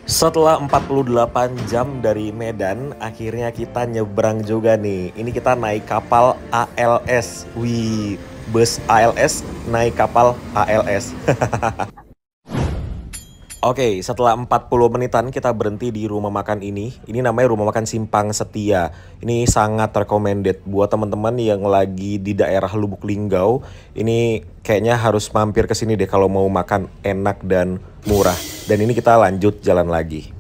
Setelah 48 jam dari Medan, akhirnya kita nyebrang juga nih. Ini kita naik kapal ALS. Wih, bus ALS naik kapal ALS. Oke, setelah 40 menitan kita berhenti di rumah makan ini. Ini namanya rumah makan Simpang Setia. Ini sangat recommended buat teman-teman yang lagi di daerah Lubuk Linggau. Ini kayaknya harus mampir ke sini deh kalau mau makan enak dan murah. Dan ini kita lanjut jalan lagi.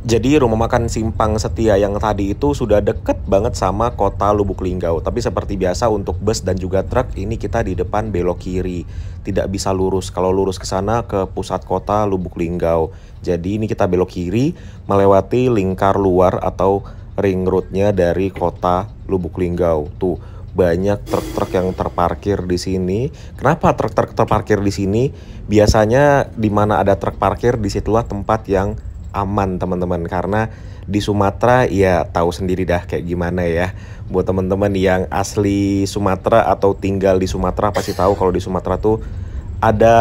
Jadi rumah makan Simpang Setia yang tadi itu sudah deket banget sama kota Lubuk Linggau. Tapi seperti biasa untuk bus dan juga truk ini kita di depan belok kiri. Tidak bisa lurus. Kalau lurus ke sana ke pusat kota Lubuk Linggau. Jadi ini kita belok kiri melewati lingkar luar atau ring roadnya dari kota Lubuk Linggau. Tuh banyak truk-truk yang terparkir di sini. Kenapa truk-truk terparkir di sini? Biasanya di mana ada truk parkir disitulah tempat yang aman teman-teman, karena di Sumatera ya tahu sendiri dah kayak gimana ya. Buat teman-teman yang asli Sumatera atau tinggal di Sumatera pasti tahu kalau di Sumatera tuh ada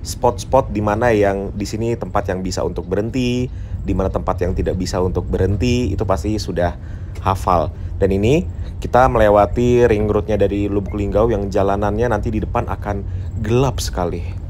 spot-spot di mana yang di sini tempat yang bisa untuk berhenti, di mana tempat yang tidak bisa untuk berhenti, itu pasti sudah hafal. Dan ini kita melewati ring roadnya dari Lubuk Linggau yang jalanannya nanti di depan akan gelap sekali.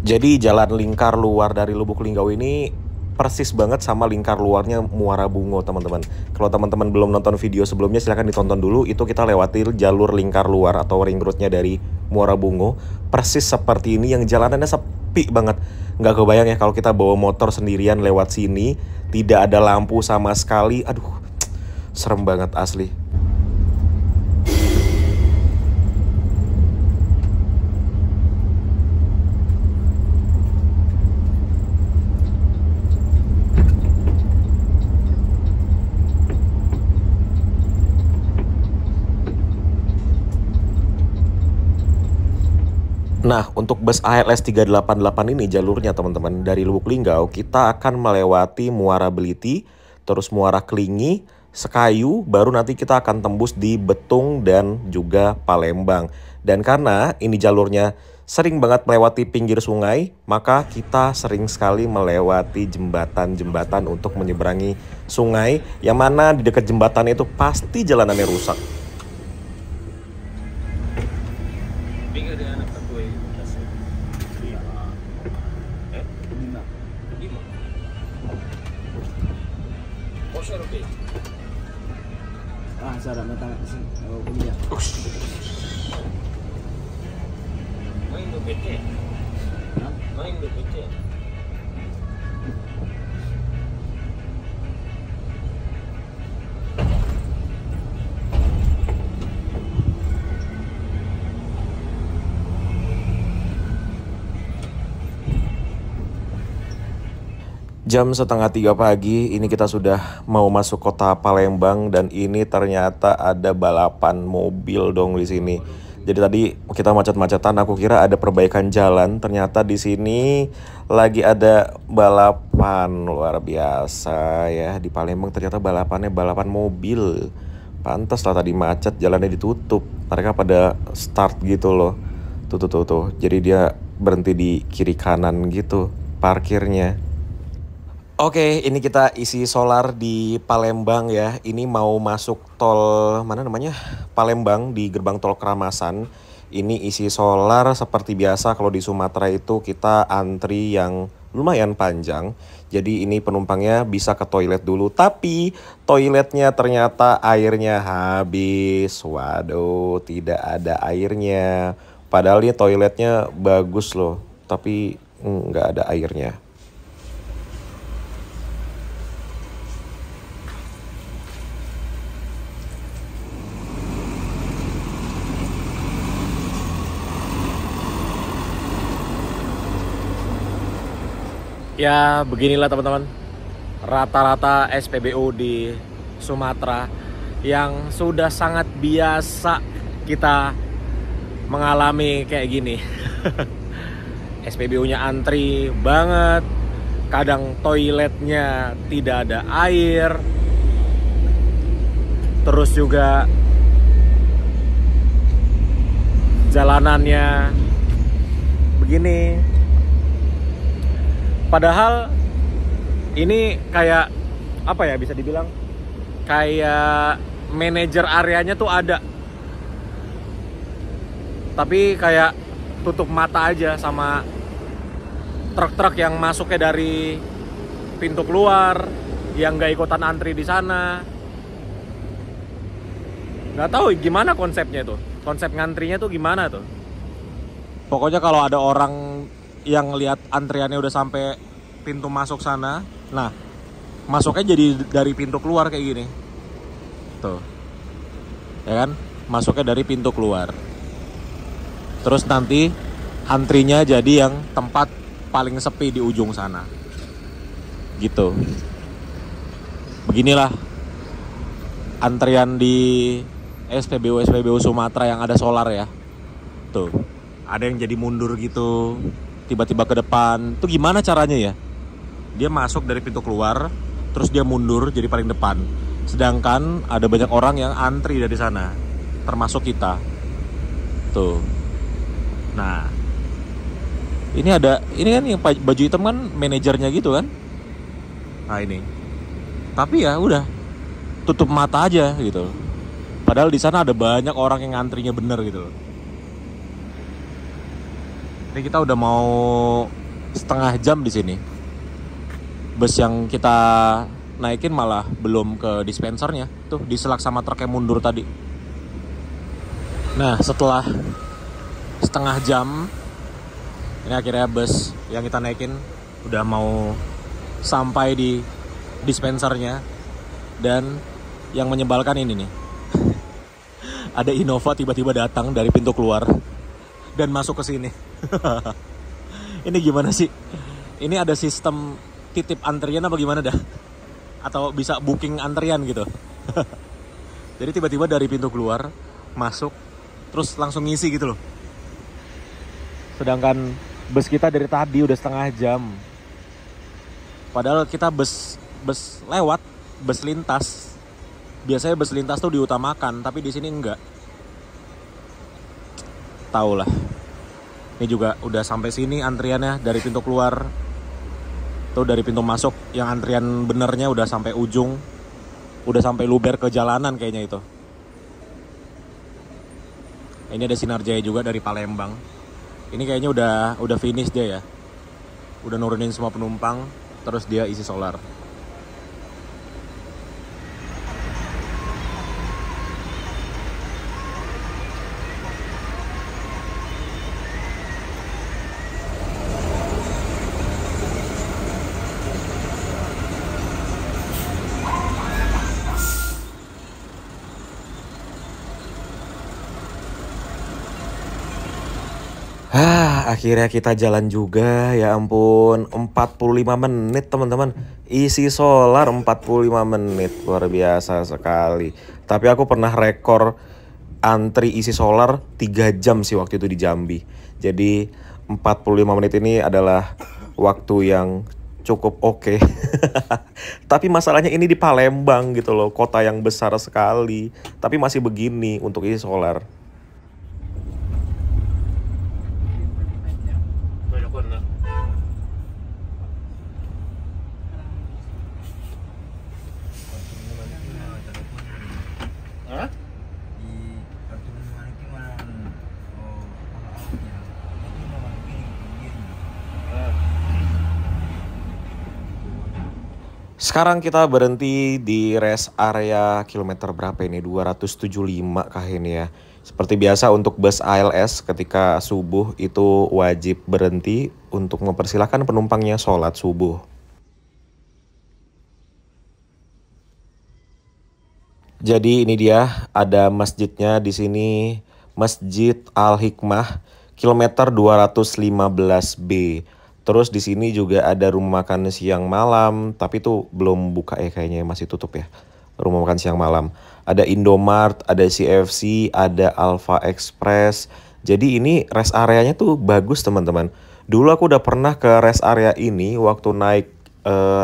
Jadi jalan lingkar luar dari Lubuk Linggau ini persis banget sama lingkar luarnya Muara Bungo teman-teman. Kalau teman-teman belum nonton video sebelumnya silahkan ditonton dulu. Itu kita lewati jalur lingkar luar atau ring roadnya dari Muara Bungo. Persis seperti ini yang jalanannya sepi banget. Nggak kebayang ya kalau kita bawa motor sendirian lewat sini. Tidak ada lampu sama sekali. Aduh, serem banget asli. Nah, untuk bus ALS 388 ini jalurnya teman-teman dari Lubuk Linggau kita akan melewati Muara Beliti, terus Muara Kelingi, Sekayu, baru nanti kita akan tembus di Betung dan juga Palembang. Dan karena ini jalurnya sering banget melewati pinggir sungai, maka kita sering sekali melewati jembatan-jembatan untuk menyeberangi sungai, yang mana di dekat jembatan itu pasti jalanannya rusak. Sarap na tanga kasi kuliah. Main do PT. Main do PT. Jam setengah 3 pagi, ini kita sudah mau masuk kota Palembang dan ini ternyata ada balapan mobil dong di sini. Jadi tadi kita macet-macetan, aku kira ada perbaikan jalan, ternyata di sini lagi ada balapan luar biasa ya di Palembang. Ternyata balapannya balapan mobil. Pantas lah tadi macet, jalannya ditutup. Mereka pada start gitu loh. Tuh. Jadi dia berhenti di kiri kanan gitu parkirnya. Oke, ini kita isi solar di Palembang ya. Ini mau masuk tol mana namanya? Palembang di gerbang tol Keramasan. Ini isi solar seperti biasa kalau di Sumatera itu kita antri yang lumayan panjang. Jadi ini penumpangnya bisa ke toilet dulu. Tapi toiletnya ternyata airnya habis. Waduh, tidak ada airnya. Padahal ini toiletnya bagus loh. Tapi nggak ada airnya. Ya beginilah teman-teman, rata-rata SPBU di Sumatera yang sudah sangat biasa kita mengalami kayak gini. SPBU-nya antri banget, kadang toiletnya tidak ada air, terus juga jalanannya begini. Padahal ini kayak apa ya, bisa dibilang kayak manajer areanya tuh ada, tapi kayak tutup mata aja sama truk-truk yang masuknya dari pintu keluar, yang gak ikutan antri di sana. Nggak tahu gimana konsepnya tuh, konsep ngantrinya tuh gimana tuh. Pokoknya kalau ada orang yang lihat antriannya udah sampai pintu masuk sana, nah masuknya jadi dari pintu keluar kayak gini tuh, ya kan, masuknya dari pintu keluar, terus nanti antrinya jadi yang tempat paling sepi di ujung sana gitu. Beginilah antrian di SPBU Sumatera yang ada solar ya. Tuh, ada yang jadi mundur gitu, tiba-tiba ke depan. Tuh gimana caranya ya? Dia masuk dari pintu keluar, terus dia mundur jadi paling depan. Sedangkan ada banyak orang yang antri dari sana, termasuk kita. Tuh. Nah, ini kan yang baju hitam kan manajernya gitu kan? Nah ini. Tapi ya udah, tutup mata aja gitu. Padahal di sana ada banyak orang yang ngantrinya bener gitu. Ini kita udah mau setengah jam di sini. Bus yang kita naikin malah belum ke dispensernya. Tuh diselak sama truk yang mundur tadi. Nah setelah setengah jam, ini akhirnya bus yang kita naikin udah mau sampai di dispensernya. Dan yang menyebalkan ini nih, ada Innova tiba-tiba datang dari pintu keluar dan masuk ke sini. Ini gimana sih? Ini ada sistem titip antrian apa gimana dah? Atau bisa booking antrian gitu? Jadi tiba-tiba dari pintu keluar masuk, terus langsung ngisi gitu loh. Sedangkan bus kita dari tadi udah setengah jam. Padahal kita bus lewat, bus lintas. Biasanya bus lintas tuh diutamakan, tapi di sini enggak. Tahu lah. Ini juga udah sampai sini antriannya dari pintu keluar. Tuh dari pintu masuk yang antrian benernya udah sampai ujung. Udah sampai luber ke jalanan kayaknya itu. Ini ada Sinar Jaya juga dari Palembang. Ini kayaknya udah finish dia ya. Udah nurunin semua penumpang, terus dia isi solar. Akhirnya kita jalan juga, ya ampun, 45 menit teman-teman. Isi solar 45 menit, luar biasa sekali. Tapi aku pernah rekor antri isi solar 3 jam sih waktu itu di Jambi. Jadi 45 menit ini adalah waktu yang cukup oke. Tapi masalahnya ini di Palembang gitu loh, kota yang besar sekali. Tapi masih begini untuk isi solar. Sekarang kita berhenti di rest area kilometer berapa ini? 275 kah ini ya? Seperti biasa untuk bus ALS ketika subuh itu wajib berhenti untuk mempersilahkan penumpangnya sholat subuh. Jadi ini dia, ada masjidnya di sini, Masjid Al Hikmah, kilometer 215B. Terus di sini juga ada rumah makan siang malam, tapi itu belum buka ya kayaknya, masih tutup ya. Rumah makan siang malam. Ada Indomart, ada CFC, ada Alpha Express. Jadi ini rest areanya tuh bagus teman-teman. Dulu aku udah pernah ke rest area ini waktu naik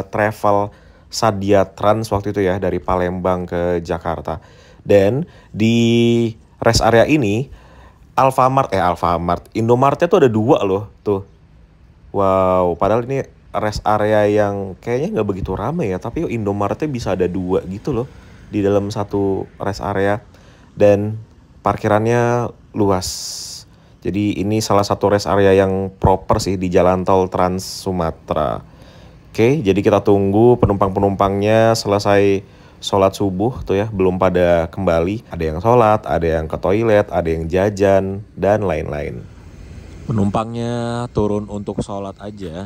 travel Sadia Trans waktu itu ya, dari Palembang ke Jakarta. Dan di rest area ini Alfamart, Indomartnya tuh ada 2 loh tuh. Wow, padahal ini rest area yang kayaknya nggak begitu ramai ya, tapi Indomartnya bisa ada 2 gitu loh di dalam satu rest area, dan parkirannya luas. Jadi ini salah satu rest area yang proper sih di Jalan Tol Trans Sumatera. Oke, jadi kita tunggu penumpang-penumpangnya selesai sholat subuh tuh ya, belum pada kembali. Ada yang sholat, ada yang ke toilet, ada yang jajan, dan lain-lain. Penumpangnya turun untuk sholat aja.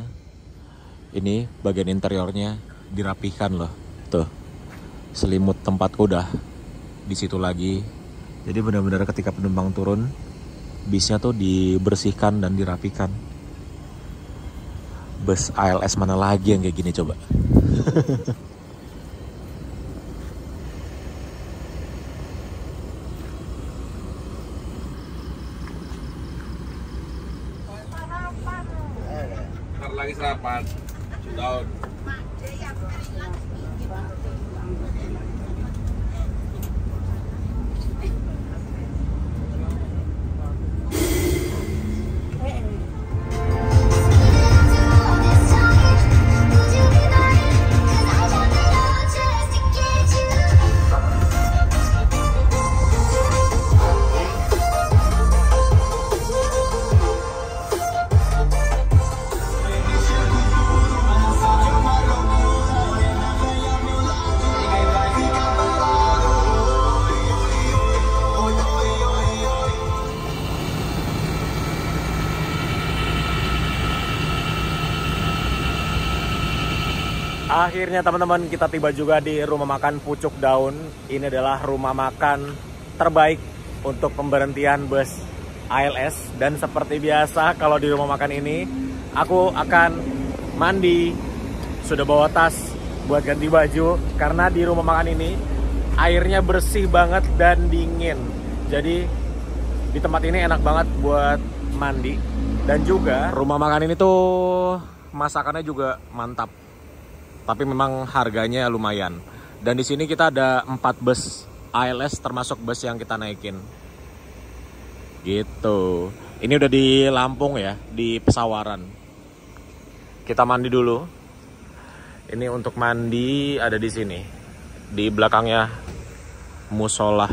Ini bagian interiornya dirapihkan loh. Tuh, selimut tempat udah di situ lagi. Jadi benar-benar ketika penumpang turun, bisnya tuh dibersihkan dan dirapikan. Bus ALS mana lagi yang kayak gini coba? Lagi sarapan tahun. Akhirnya teman-teman kita tiba juga di rumah makan Pucuk Daun. Ini adalah rumah makan terbaik untuk pemberhentian bus ALS. Dan seperti biasa kalau di rumah makan ini aku akan mandi. Sudah bawa tas buat ganti baju, karena di rumah makan ini airnya bersih banget dan dingin. Jadi di tempat ini enak banget buat mandi. Dan juga rumah makan ini tuh masakannya juga mantap. Tapi memang harganya lumayan. Dan di sini kita ada 4 bus ALS termasuk bus yang kita naikin. Gitu. Ini udah di Lampung ya, di Pesawaran. Kita mandi dulu. Ini untuk mandi ada di sini. Di belakangnya musola.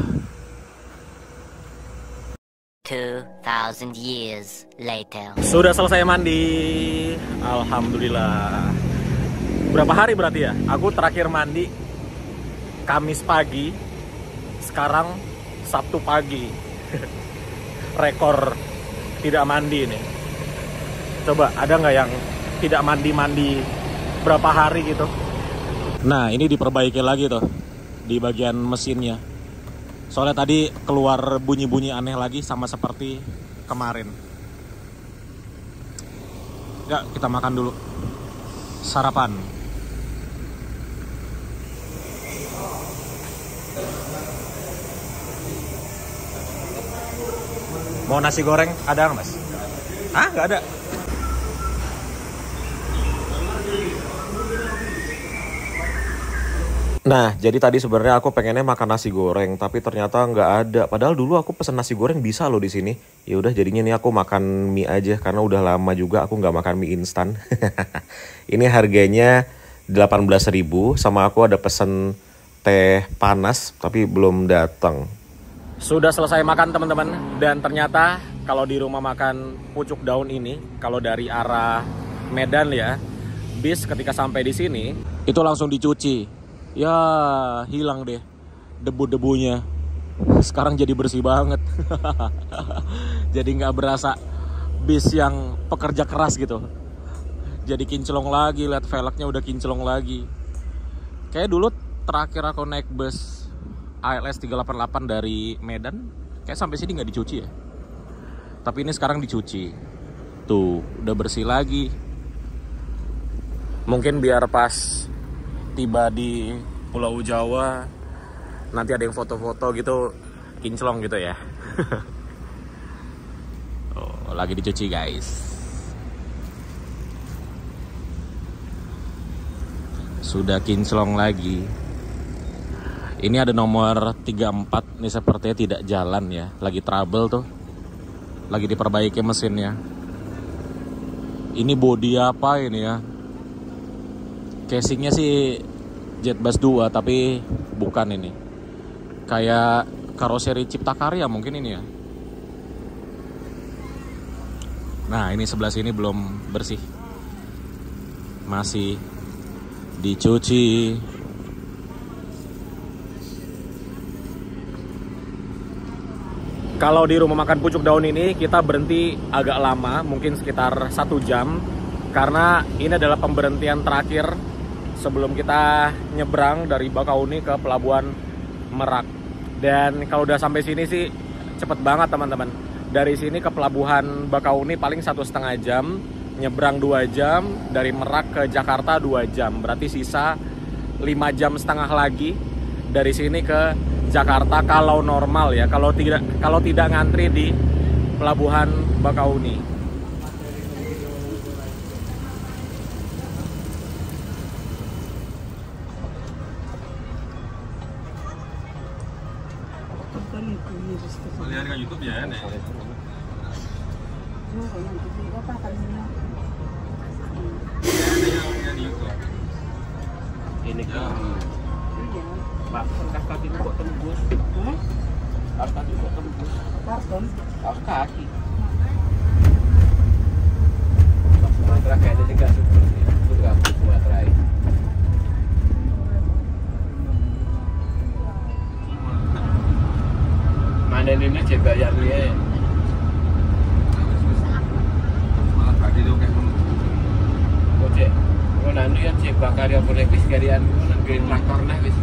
2,000 years later. Sudah selesai mandi. Alhamdulillah. Berapa hari berarti ya? Aku terakhir mandi Kamis pagi, sekarang Sabtu pagi. Rekor tidak mandi nih. Coba ada nggak yang tidak mandi-mandi berapa hari gitu? Nah ini diperbaiki lagi tuh di bagian mesinnya. Soalnya tadi keluar bunyi-bunyi aneh lagi sama seperti kemarin. Ya kita makan dulu. Sarapan. Mau nasi goreng? Ada nggak mas? Ah nggak ada. Nah, jadi tadi sebenarnya aku pengennya makan nasi goreng, tapi ternyata nggak ada. Padahal dulu aku pesen nasi goreng bisa loh di sini. Ya udah, jadinya nih aku makan mie aja karena udah lama juga aku nggak makan mie instan. Ini harganya 18.000, sama aku ada pesen teh panas tapi belum datang. Sudah selesai makan teman-teman, dan ternyata kalau di rumah makan Pucuk Daun ini, kalau dari arah Medan ya, bis ketika sampai di sini itu langsung dicuci. Ya hilang deh debu-debunya. Sekarang jadi bersih banget. Jadi nggak berasa bis yang pekerja keras gitu. Jadi kinclong lagi, lihat velgnya udah kinclong lagi. Kayak dulu terakhir aku naik bus ALS 388 dari Medan, kayak sampai sini nggak dicuci ya. Tapi ini sekarang dicuci. Tuh, udah bersih lagi. Mungkin biar pas tiba di Pulau Jawa nanti ada yang foto-foto gitu kinclong gitu ya. Oh, lagi dicuci guys. Sudah kinclong lagi. Ini ada nomor 34, ini sepertinya tidak jalan ya. Lagi trouble tuh. Lagi diperbaiki mesinnya. Ini bodi apa ini ya? Casingnya sih Jetbus 2 tapi bukan ini. Kayak karoseri Cipta Karya mungkin ini ya. Nah ini sebelah sini belum bersih. Masih dicuci. Kalau di rumah makan Pucuk Daun ini kita berhenti agak lama, mungkin sekitar 1 jam. Karena ini adalah pemberhentian terakhir sebelum kita nyebrang dari Bakauni ke Pelabuhan Merak. Dan kalau udah sampai sini sih cepet banget teman-teman. Dari sini ke Pelabuhan Bakauni paling 1,5 jam, nyebrang 2 jam, dari Merak ke Jakarta 2 jam. Berarti sisa 5,5 jam lagi dari sini ke Jakarta kalau normal ya, kalau tidak ngantri di Pelabuhan Bakauni. Lihat kan YouTube ya nih. Yang di YouTube. Ini kan. Pak, kas kaki kok tembus? Kas kaki kok tembus? Karton? Kas kaki. Pas Sumatera kayaknya juga seperti itu juga Sumatera ini. Mana ini cek bayar dia? Malah tadi tuh kayak Cek, kau nanti kan cek bakar yang berlebih sekalian nanti traktor nah wis.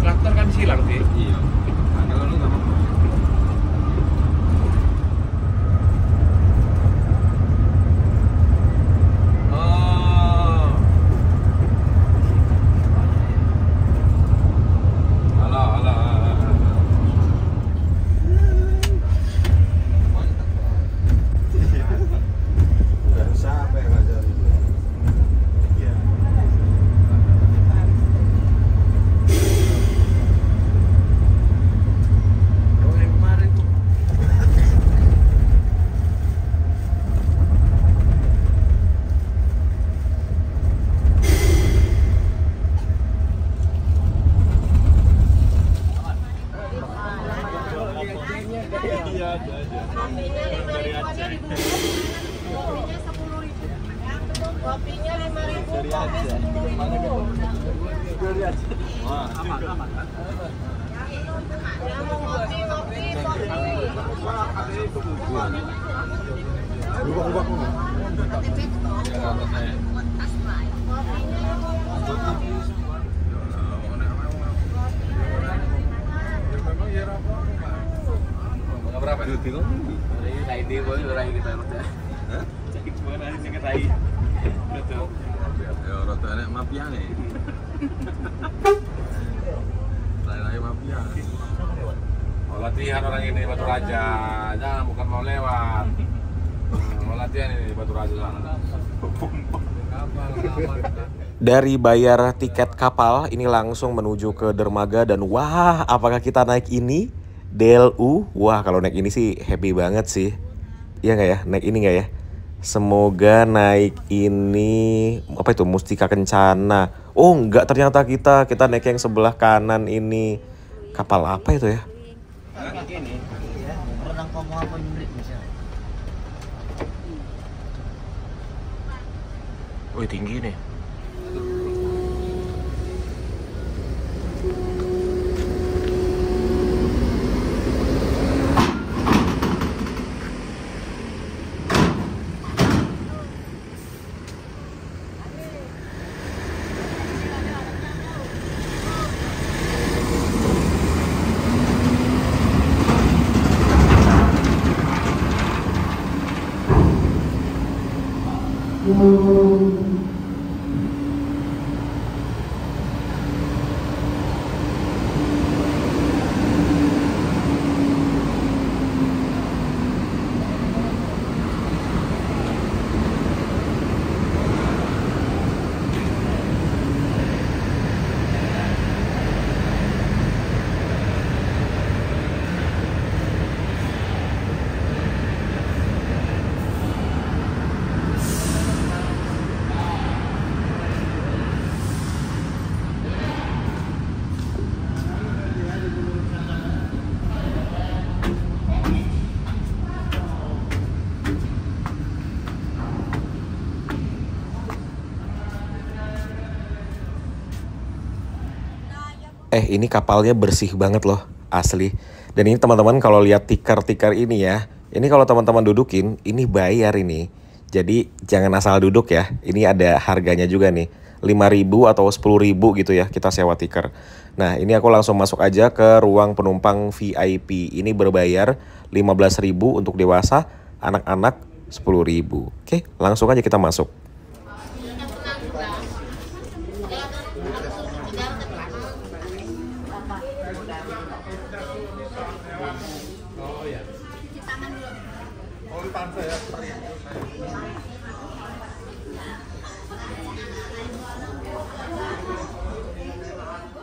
Traktor kan silang sih. Iya. Kalau lu nggak mau. Kopinya 5.000, kopi 10.000. Yang mau kopi. Berapa duit itu? Ini boleh orang kita udah. Hah? Jadi mana sih ngetai? Betul. Ya rada enek mafia nih. Lagi mafia. Mau latihan orang ini Batu Raja, jangan bukan mau lewat. Mau latihan ini Batu Raja sana. Dari bayar tiket kapal ini langsung menuju ke dermaga dan wah, apakah kita naik ini? DLU, wah kalau naik ini sih happy banget sih. Iya nggak ya, naik ini nggak ya? Semoga naik ini, apa itu, Mustika Kencana. Oh nggak, ternyata kita naik yang sebelah kanan ini. Kapal apa itu ya? Ini renang kamu apa nyurik misalnya? Wih tinggi nih. Ini kapalnya bersih banget loh, asli. Dan ini teman-teman kalau lihat tikar-tikar ini ya, ini kalau teman-teman dudukin, ini bayar ini. Jadi jangan asal duduk ya, ini ada harganya juga nih. 5.000 atau 10.000 gitu ya kita sewa tikar. Nah ini aku langsung masuk aja ke ruang penumpang VIP. Ini berbayar 15.000 untuk dewasa, anak-anak 10.000. Oke, langsung aja kita masuk.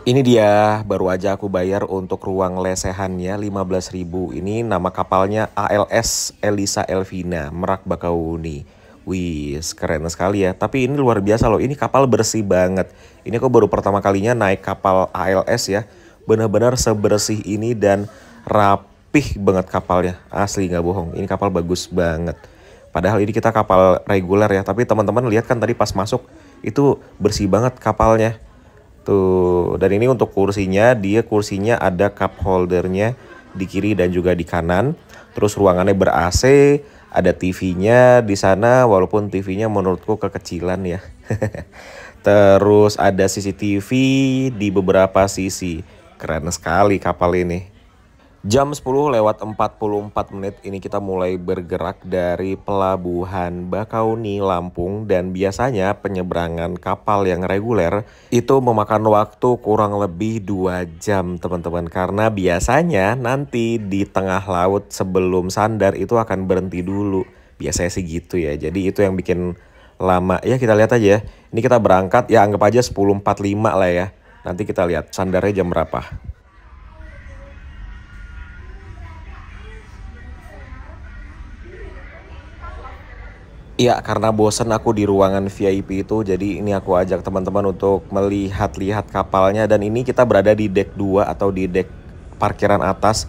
Ini dia, baru aja aku bayar untuk ruang lesehannya 15.000. Ini nama kapalnya ALS Elisa Elvina, Merak Bakauni. Wih, keren sekali ya. Tapi ini luar biasa loh, ini kapal bersih banget. Ini aku baru pertama kalinya naik kapal ALS ya. Benar-benar sebersih ini dan rapih banget kapalnya. Asli nggak bohong, ini kapal bagus banget. Padahal ini kita kapal reguler ya, tapi teman-teman lihat kan tadi pas masuk itu bersih banget kapalnya. Tuh, dan ini untuk kursinya, dia kursinya ada cup holdernya di kiri dan juga di kanan. Terus ruangannya ber-AC, ada TV-nya di sana walaupun TV-nya menurutku kekecilan ya. Terus ada CCTV di beberapa sisi. Keren sekali kapal ini. Jam 10:44 ini kita mulai bergerak dari Pelabuhan Bakauni, Lampung. Dan biasanya penyeberangan kapal yang reguler itu memakan waktu kurang lebih 2 jam teman-teman. Karena biasanya nanti di tengah laut sebelum sandar itu akan berhenti dulu. Biasanya sih gitu ya, jadi itu yang bikin lama. Ya kita lihat aja, ini kita berangkat ya anggap aja 10:45 lah ya. Nanti kita lihat sandarnya jam berapa. Iya, karena bosen aku di ruangan VIP itu, jadi ini aku ajak teman-teman untuk melihat-lihat kapalnya. Dan ini kita berada di deck 2 atau di deck parkiran atas.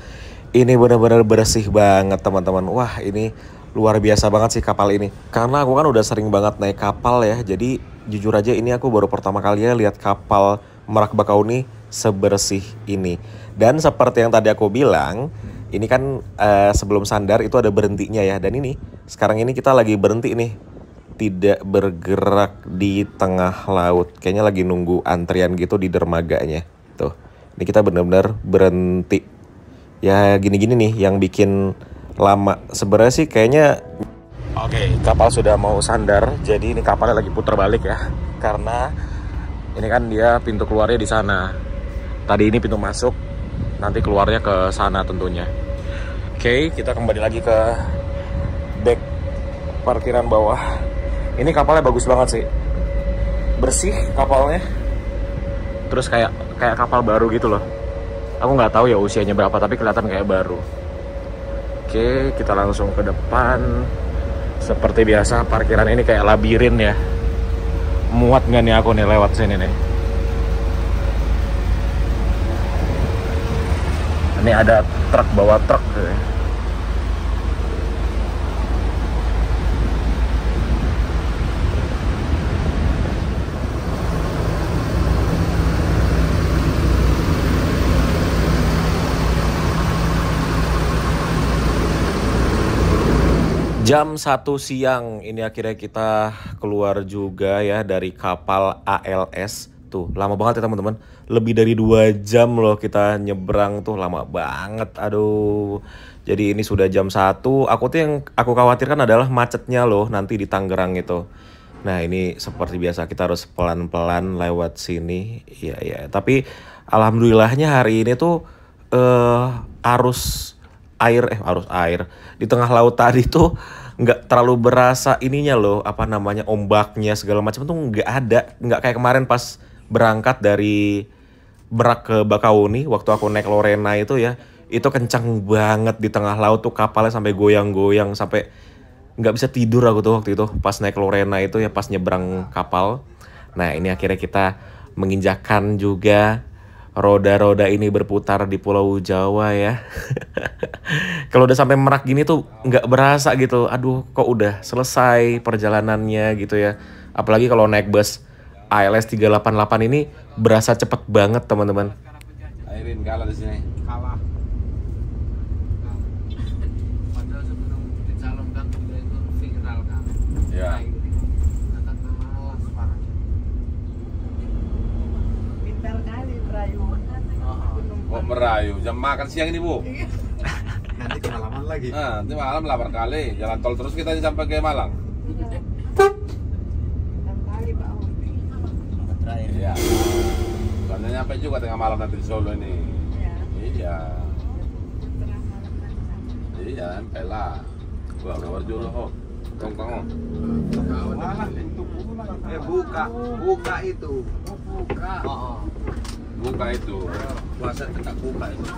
Ini benar-benar bersih banget teman-teman. Wah, ini luar biasa banget sih kapal ini. Karena aku kan udah sering banget naik kapal ya, jadi jujur aja ini aku baru pertama kali ya lihat kapal Merak Bakauni sebersih ini. Dan seperti yang tadi aku bilang, ini kan sebelum sandar itu ada berhentinya ya. Dan ini sekarang ini kita lagi berhenti nih, tidak bergerak di tengah laut. Kayaknya lagi nunggu antrian gitu di dermaganya. Tuh, ini kita benar-benar berhenti. Ya gini-gini nih yang bikin lama. Sebenarnya sih kayaknya oke, kapal sudah mau sandar. Jadi ini kapalnya lagi putar balik ya. Karena ini kan dia pintu keluarnya di sana. Tadi ini pintu masuk, nanti keluarnya ke sana tentunya. Oke, kita kembali lagi ke deck parkiran bawah. Ini kapalnya bagus banget sih, bersih kapalnya. Terus kayak kapal baru gitu loh. Aku nggak tahu ya usianya berapa, tapi kelihatan kayak baru. Oke, kita langsung ke depan. Seperti biasa parkiran ini kayak labirin ya. Muat nggak nih aku nih lewat sini nih? Ini ada truk bawa truk. Jam 1 siang ini akhirnya kita keluar juga ya dari kapal ALS. Tuh lama banget ya teman-teman, lebih dari 2 jam loh kita nyebrang tuh, lama banget. Aduh, jadi ini sudah jam 1. Aku tuh yang aku khawatirkan adalah macetnya loh nanti di Tangerang itu. Nah ini seperti biasa kita harus pelan-pelan lewat sini. Iya, tapi alhamdulillahnya hari ini tuh arus air di tengah laut tadi tuh nggak terlalu berasa ininya loh, apa namanya, ombaknya segala macam tuh nggak kayak kemarin pas berangkat dari Merak ke Bakauni waktu aku naik Lorena itu ya, itu kencang banget di tengah laut tuh, kapalnya sampai goyang-goyang, sampai nggak bisa tidur aku tuh waktu itu pas naik Lorena itu ya, pas nyebrang kapal. Nah ini akhirnya kita menginjakan juga roda-roda ini berputar di Pulau Jawa ya. Kalau udah sampai Merak gini tuh nggak berasa gitu. Aduh, kok udah selesai perjalanannya gitu ya. Apalagi kalau naik bus ALS 388 ini berasa cepet banget teman-teman. Yakin kalah di sini. Kalah. Padahal sebelum dicalonkan juga itu viral kan. Ya. Akan malas parahnya. Pintar kali merayu. Kok merayu? Jam makan siang ini, Bu. Nanti pengalaman lagi. Nah, nanti malam lapar kali. Jalan tol terus kita sampai ke Malang. Pintar kali Pak Hobi. Iya. Soalnya nyampe juga tengah malam nanti di Solo ini. Ya. Iya. Tengah malam nanti. Iya, sampai lah. Gua kabar dulu kok. Tong. Buka itu. Buka. Buka itu. Puasa tetap buka itu.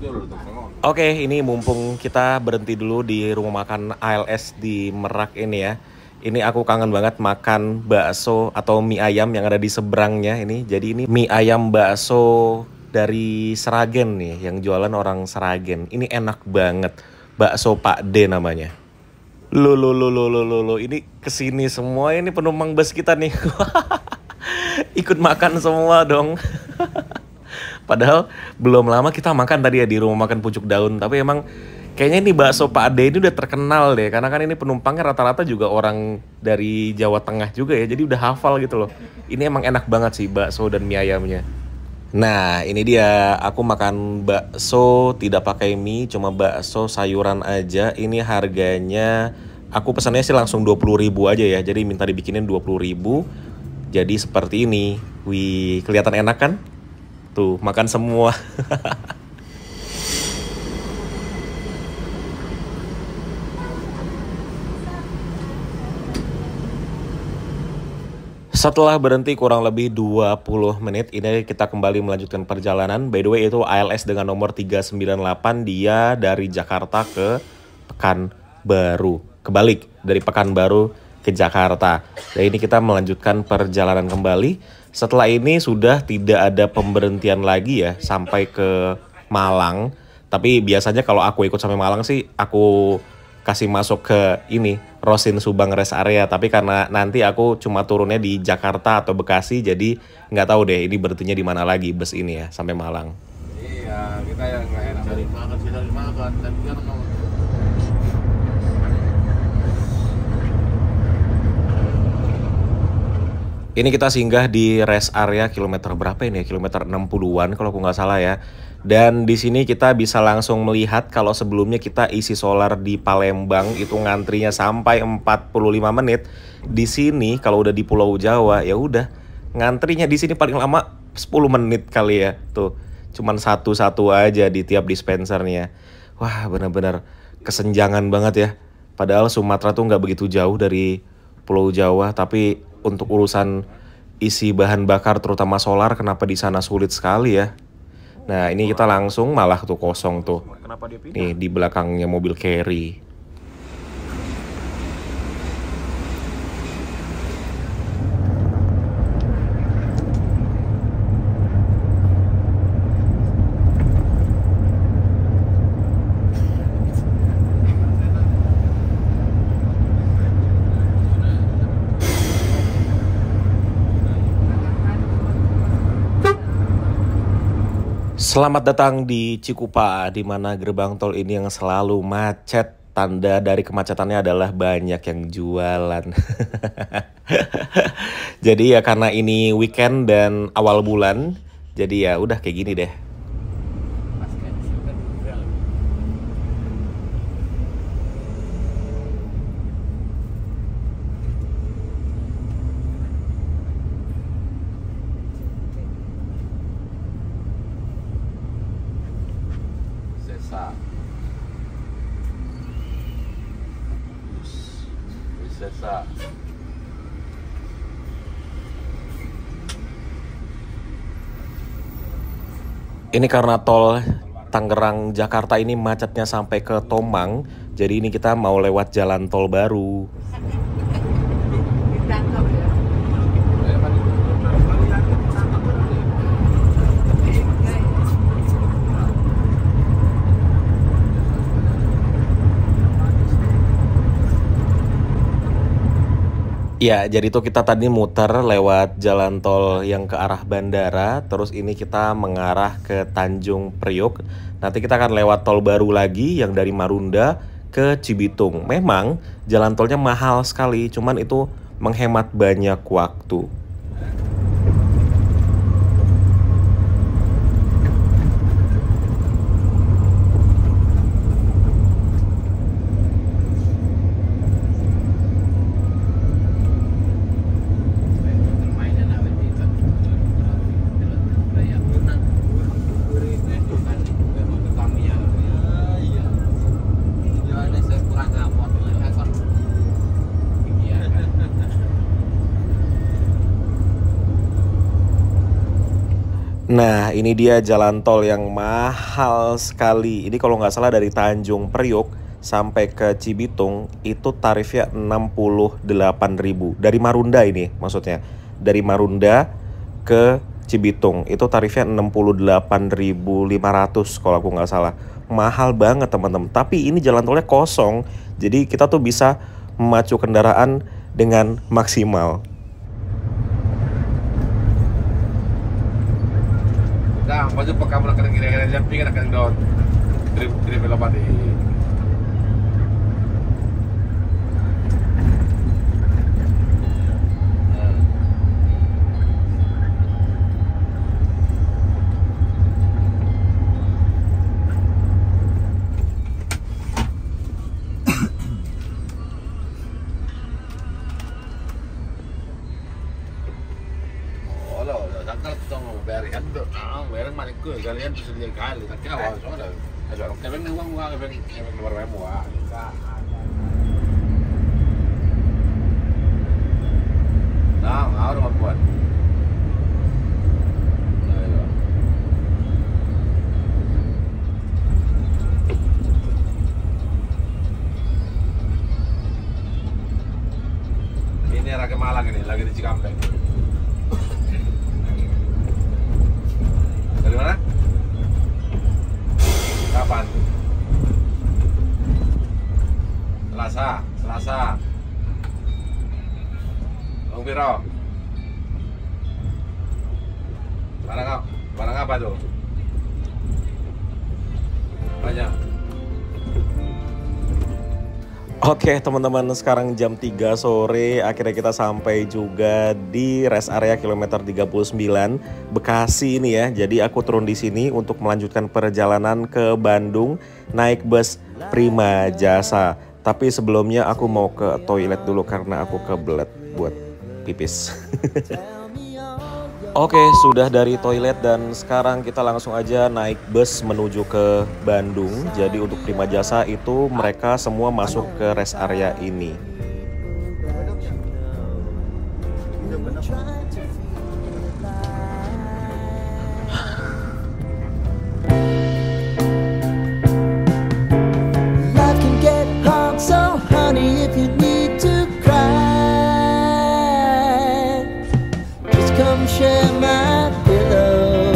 Dulu tong. Oke, ini mumpung kita berhenti dulu di rumah makan ALS di Merak ini ya. Ini aku kangen banget makan bakso atau mie ayam yang ada di seberangnya ini. Jadi ini mie ayam bakso dari Seragen nih, yang jualan orang Seragen. Ini enak banget. Bakso Pak D namanya. Lo, ini kesini semua ini penumpang bus kita nih. Ikut makan semua dong. Padahal belum lama kita makan tadi ya di rumah makan Pucuk Daun. Tapi emang kayaknya ini bakso Pak Ade ini udah terkenal deh. Karena kan ini penumpangnya rata-rata juga orang dari Jawa Tengah juga ya. Jadi udah hafal gitu loh. Ini emang enak banget sih bakso dan mie ayamnya. Nah ini dia, aku makan bakso tidak pakai mie, cuma bakso sayuran aja. Ini harganya, aku pesannya sih langsung 20.000 aja ya. Jadi minta dibikinin 20.000. Jadi seperti ini. Wih, kelihatan enak kan? Tuh, makan semua. Setelah berhenti kurang lebih 20 menit, ini kita kembali melanjutkan perjalanan. By the way, itu ALS dengan nomor 398, dia dari Jakarta ke Pekanbaru. Kebalik, dari Pekanbaru ke Jakarta. Dan ini kita melanjutkan perjalanan kembali. Setelah ini sudah tidak ada pemberhentian lagi ya sampai ke Malang. Tapi biasanya kalau aku ikut sampai Malang sih aku kasih masuk ke ini Rosin Subang Rest Area. Tapi karena nanti aku cuma turunnya di Jakarta atau Bekasi, jadi nggak tahu deh ini berhentinya di mana lagi bus ini ya sampai Malang. Iya, kita yang nggak enak cari makan. Tapi kan Ini kita singgah di rest area kilometer berapa ini ya? Kilometer 60-an kalau aku nggak salah ya. Dan di sini kita bisa langsung melihat kalau sebelumnya kita isi solar di Palembang itu ngantrinya sampai 45 menit. Di sini kalau udah di Pulau Jawa ya udah ngantrinya di sini paling lama 10 menit kali ya. Tuh, cuman satu-satu aja di tiap dispensernya. Wah, benar-benar kesenjangan banget ya. Padahal Sumatera tuh nggak begitu jauh dari Pulau Jawa, tapi untuk urusan isi bahan bakar terutama solar kenapa di sana sulit sekali ya. Nah ini kita langsung malah tuh kosong tuh. Kenapa dia pindah? Nih di belakangnya mobil carry. Selamat datang di Cikupa, di mana gerbang tol ini yang selalu macet. Tanda dari kemacetannya adalah banyak yang jualan. Jadi ya karena ini weekend dan awal bulan, jadi ya udah kayak gini deh. Sesa. Ini karena tol Tangerang Jakarta ini macetnya sampai ke Tomang, jadi ini kita mau lewat jalan tol baru. Ditangkap ya. Ya, jadi tuh kita tadi muter lewat jalan tol yang ke arah bandara, terus ini kita mengarah ke Tanjung Priok. Nanti kita akan lewat tol baru lagi yang dari Marunda ke Cibitung. Memang jalan tolnya mahal sekali, cuman itu menghemat banyak waktu. Nah, ini dia jalan tol yang mahal sekali. Ini kalau nggak salah dari Tanjung Priok sampai ke Cibitung itu tarifnya 68.000. Dari Marunda ini maksudnya. Dari Marunda ke Cibitung itu tarifnya 68.500 kalau aku nggak salah. Mahal banget teman-teman. Tapi ini jalan tolnya kosong. Jadi kita tuh bisa memacu kendaraan dengan maksimal. Nah, maju pa kamu nak kira-kira jumping nak doon. Trip lo pati. Bayar manik ke kalian tuh sedia kali tak awal soalnya ada orang kevin uang kevin luar mewah nah mau rumah buat ini rakyat Malang ini lagi di Cikampek. Dari mana? Kapan? Selasa. Bang Piro. Barang apa tuh? Banyak. Oke teman-teman, sekarang jam 3 sore akhirnya kita sampai juga di rest area kilometer 39 Bekasi ini ya. Jadi aku turun di sini untuk melanjutkan perjalanan ke Bandung naik bus Prima Jasa. Tapi sebelumnya aku mau ke toilet dulu karena aku kebelet buat pipis. Oke, sudah dari toilet dan sekarang kita langsung aja naik bus menuju ke Bandung. Jadi untuk Prima Jasa itu mereka semua masuk ke rest area ini. Share my pillow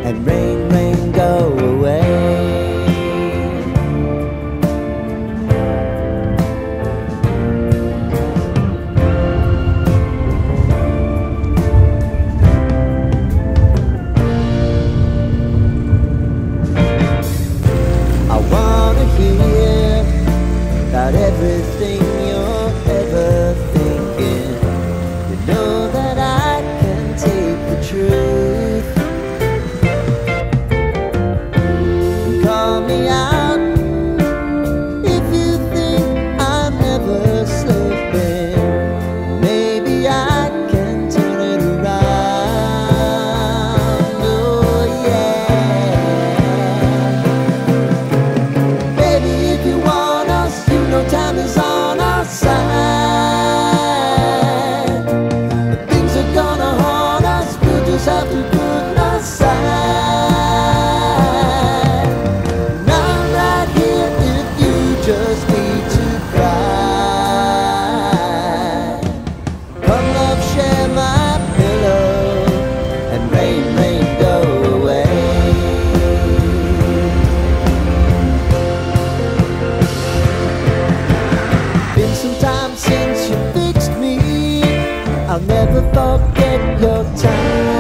and rain, rain, go away. I wanna hear about everything you're ever thinking. You know that I take the truth. Call me out if you think I'm never slipping. Maybe I can turn it around. Oh yeah. Baby, if you want us, you know time is on our side. I'll never forget your time.